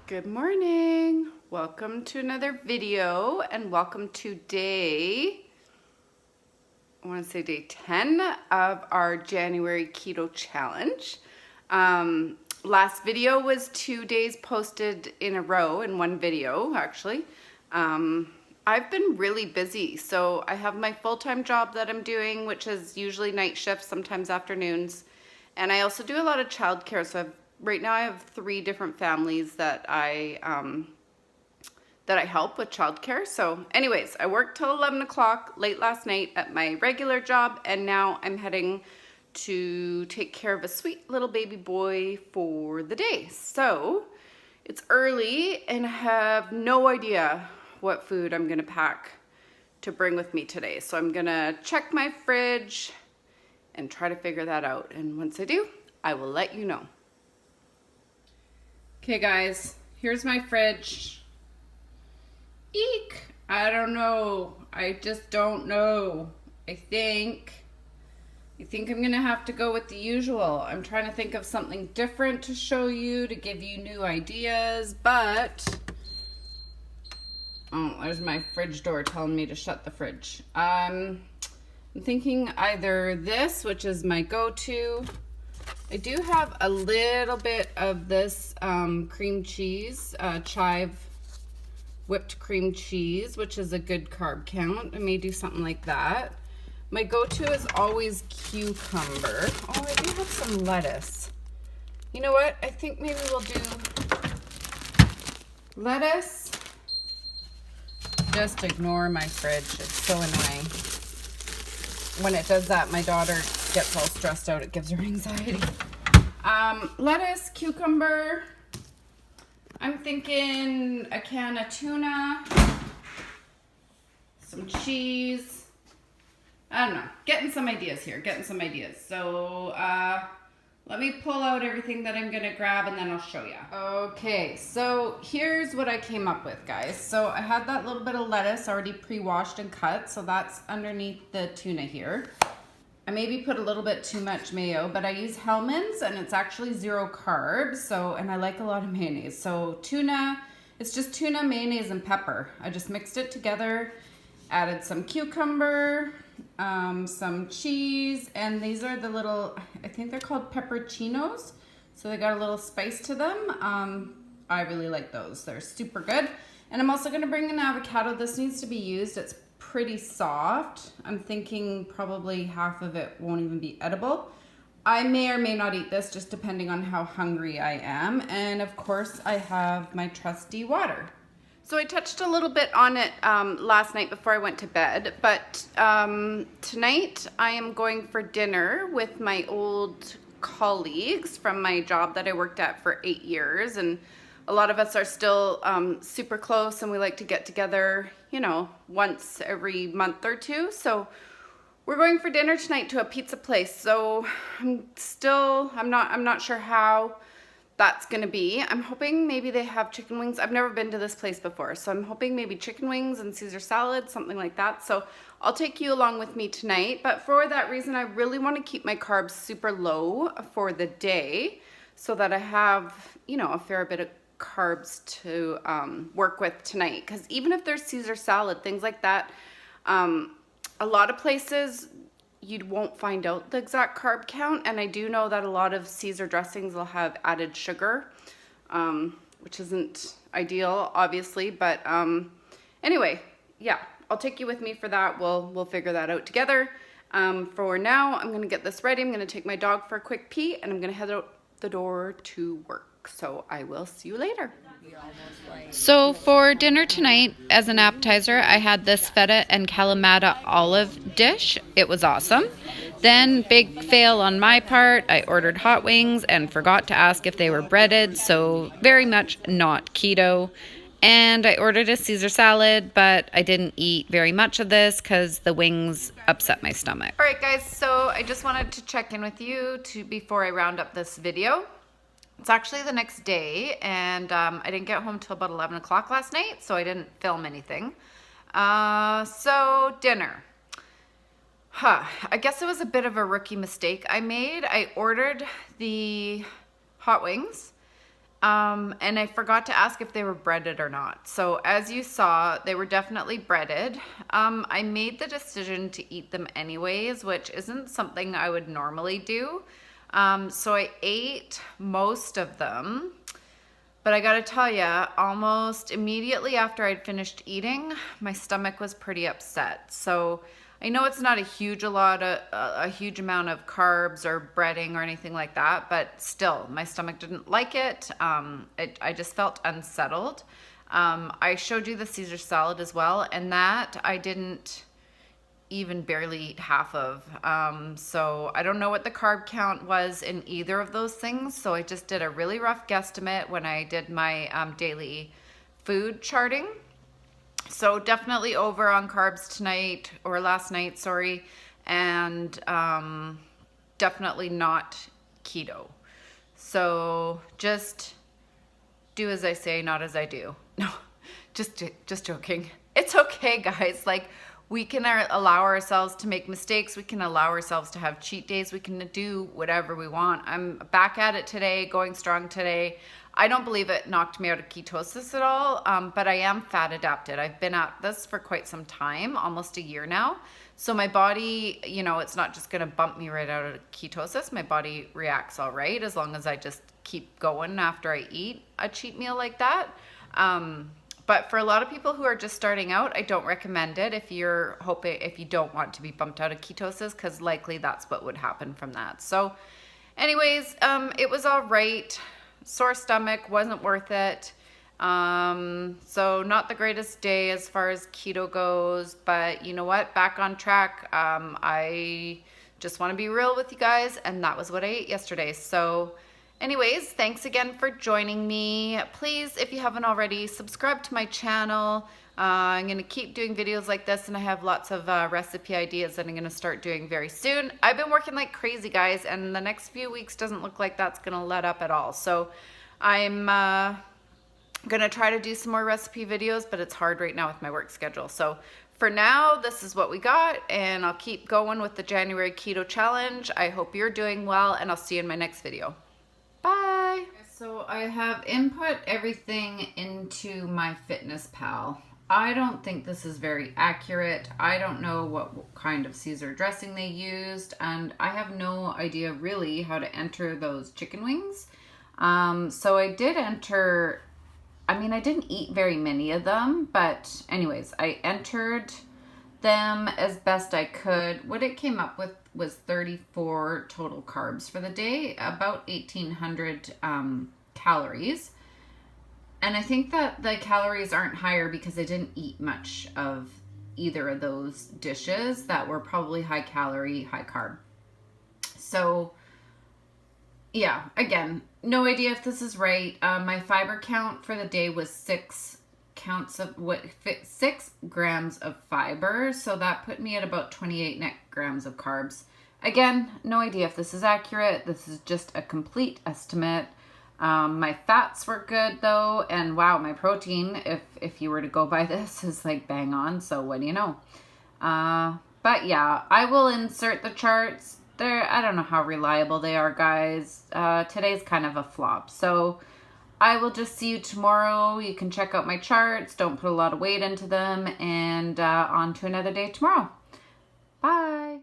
Good morning. Welcome to another video and welcome to day 10 of our January keto challenge. Last video was 2 days posted in a row in one video actually. I've been really busy, so I have my full-time job that I'm doing, which is usually night shifts, sometimes afternoons, and I also do a lot of childcare. So right now I have 3 different families that I help with childcare. So anyways, I worked till 11 o'clock late last night at my regular job, and now I'm heading to take care of a sweet little baby boy for the day. So it's early and I have no idea what food I'm gonna pack to bring with me today. So I'm gonna check my fridge and try to figure that out. And once I do, I will let you know. Okay guys, here's my fridge. Eek! I don't know. I just don't know. I think I'm gonna have to go with the usual. I'm trying to think of something different to show you, to give you new ideas, but oh, there's my fridge door telling me to shut the fridge. I'm thinking either this, which is my go-to. I do have a little bit of this cream cheese, chive whipped cream cheese, which is a good carb count. I may do something like that. My go-to is always cucumber. Oh, I do have some lettuce. You know what? I think maybe we'll do lettuce. Just ignore my fridge. It's so annoying. When it does that, my daughter gets all stressed out. It gives her anxiety. Lettuce, cucumber. I'm thinking a can of tuna, some cheese. I don't know. Getting some ideas here. So let me pull out everything that I'm gonna grab and then I'll show you. Okay, so here's what I came up with, guys. So I had that little bit of lettuce already pre-washed and cut, so that's underneath the tuna here. I maybe put a little bit too much mayo, but I use Hellmann's and it's actually 0 carbs, so, and I like a lot of mayonnaise. So tuna, it's just tuna, mayonnaise, and pepper. I just mixed it together, added some cucumber, some cheese, and these are the little, I think they're called pepperoncinos, so they got a little spice to them. I really like those. They're super good. And I'm also gonna bring an avocado. This needs to be used. It's pretty soft. I'm thinking probably half of it won't even be edible. I may or may not eat this, just depending on how hungry I am. And of course I have my trusty water. So I touched a little bit on it last night before I went to bed, but tonight I am going for dinner with my old colleagues from my job that I worked at for 8 years, and a lot of us are still super close, and we like to get together, you know, once every month or two. So we're going for dinner tonight to a pizza place. So I'm not sure how that's gonna be. I'm hoping maybe they have chicken wings. I've never been to this place before, so I'm hoping maybe chicken wings and Caesar salad, something like that. So I'll take you along with me tonight, but for that reason, I really wanna keep my carbs super low for the day so that I have, you know, a fair bit of carbs to work with tonight. Because even if there's Caesar salad, things like that, a lot of places you won't find out the exact carb count, and I do know that a lot of Caesar dressings will have added sugar, which isn't ideal, obviously, but anyway, yeah, I'll take you with me for that. We'll figure that out together. For now, I'm gonna get this ready. I'm gonna take my dog for a quick pee, and I'm gonna head out the door to work. So I will see you later. So for dinner tonight, as an appetizer, I had this feta and Kalamata olive dish. It was awesome. Then, big fail on my part, I ordered hot wings and forgot to ask if they were breaded, so very much not keto. And I ordered a Caesar salad, but I didn't eat very much of this because the wings upset my stomach. All right, guys, so I just wanted to check in with you before I round up this video. It's actually the next day, and I didn't get home till about 11 o'clock last night, so I didn't film anything. So dinner. I guess it was a bit of a rookie mistake I made. I ordered the hot wings, And I forgot to ask if they were breaded or not. So as you saw, they were definitely breaded. I made the decision to eat them anyways, which isn't something I would normally do. So I ate most of them, but I gotta tell you, almost immediately after I'd finished eating, my stomach was pretty upset. So I know it's not a huge amount of carbs or breading or anything like that, but still, my stomach didn't like it. I just felt unsettled. I showed you the Caesar salad as well, and that I didn't even barely eat half of. So I don't know what the carb count was in either of those things. So I just did a really rough guesstimate when I did my daily food charting. So definitely over on carbs tonight, or last night, sorry, and definitely not keto. So just do as I say, not as I do. No, just joking. It's okay, guys. Like, we can allow ourselves to make mistakes. We can allow ourselves to have cheat days. We can do whatever we want. I'm back at it today, going strong today. I don't believe it knocked me out of ketosis at all, but I am fat adapted. I've been at this for quite some time, almost a year now. So my body, you know, it's not just gonna bump me right out of ketosis. My body reacts all right as long as I just keep going after I eat a cheat meal like that. But for a lot of people who are just starting out, I don't recommend it if you don't want to be bumped out of ketosis, because likely that's what would happen from that. So anyways, it was all right. Sore stomach, wasn't worth it. So not the greatest day as far as keto goes, but you know what? Back on track. I just want to be real with you guys, and that was what I ate yesterday. So anyways, thanks again for joining me. Please, if you haven't already, subscribe to my channel. I'm going to keep doing videos like this, and I have lots of recipe ideas that I'm going to start doing very soon. I've been working like crazy, guys, and the next few weeks doesn't look like that's going to let up at all. So I'm going to try to do some more recipe videos, but it's hard right now with my work schedule. So for now, this is what we got, and I'll keep going with the January Keto Challenge. I hope you're doing well, and I'll see you in my next video. Bye. So I have input everything into my MyFitnessPal. I don't think this is very accurate. I don't know what kind of Caesar dressing they used, and I have no idea really how to enter those chicken wings. So I did enter, I mean, I didn't eat very many of them, but anyways, I entered them as best I could. What it came up with was 34 total carbs for the day, about 1,800 calories. And I think that the calories aren't higher because I didn't eat much of either of those dishes that were probably high calorie, high carb. So yeah, again, no idea if this is right. My fiber count for the day was 6 grams of fiber. So that put me at about 28 net grams of carbs. Again, no idea if this is accurate. This is just a complete estimate. My fats were good though, and wow, my protein, if you were to go by this, is like bang on. So what do you know? But yeah, I will insert the charts. I don't know how reliable they are, guys. Today's kind of a flop. So I will just see you tomorrow. You can check out my charts. Don't put a lot of weight into them, and on to another day tomorrow. Bye.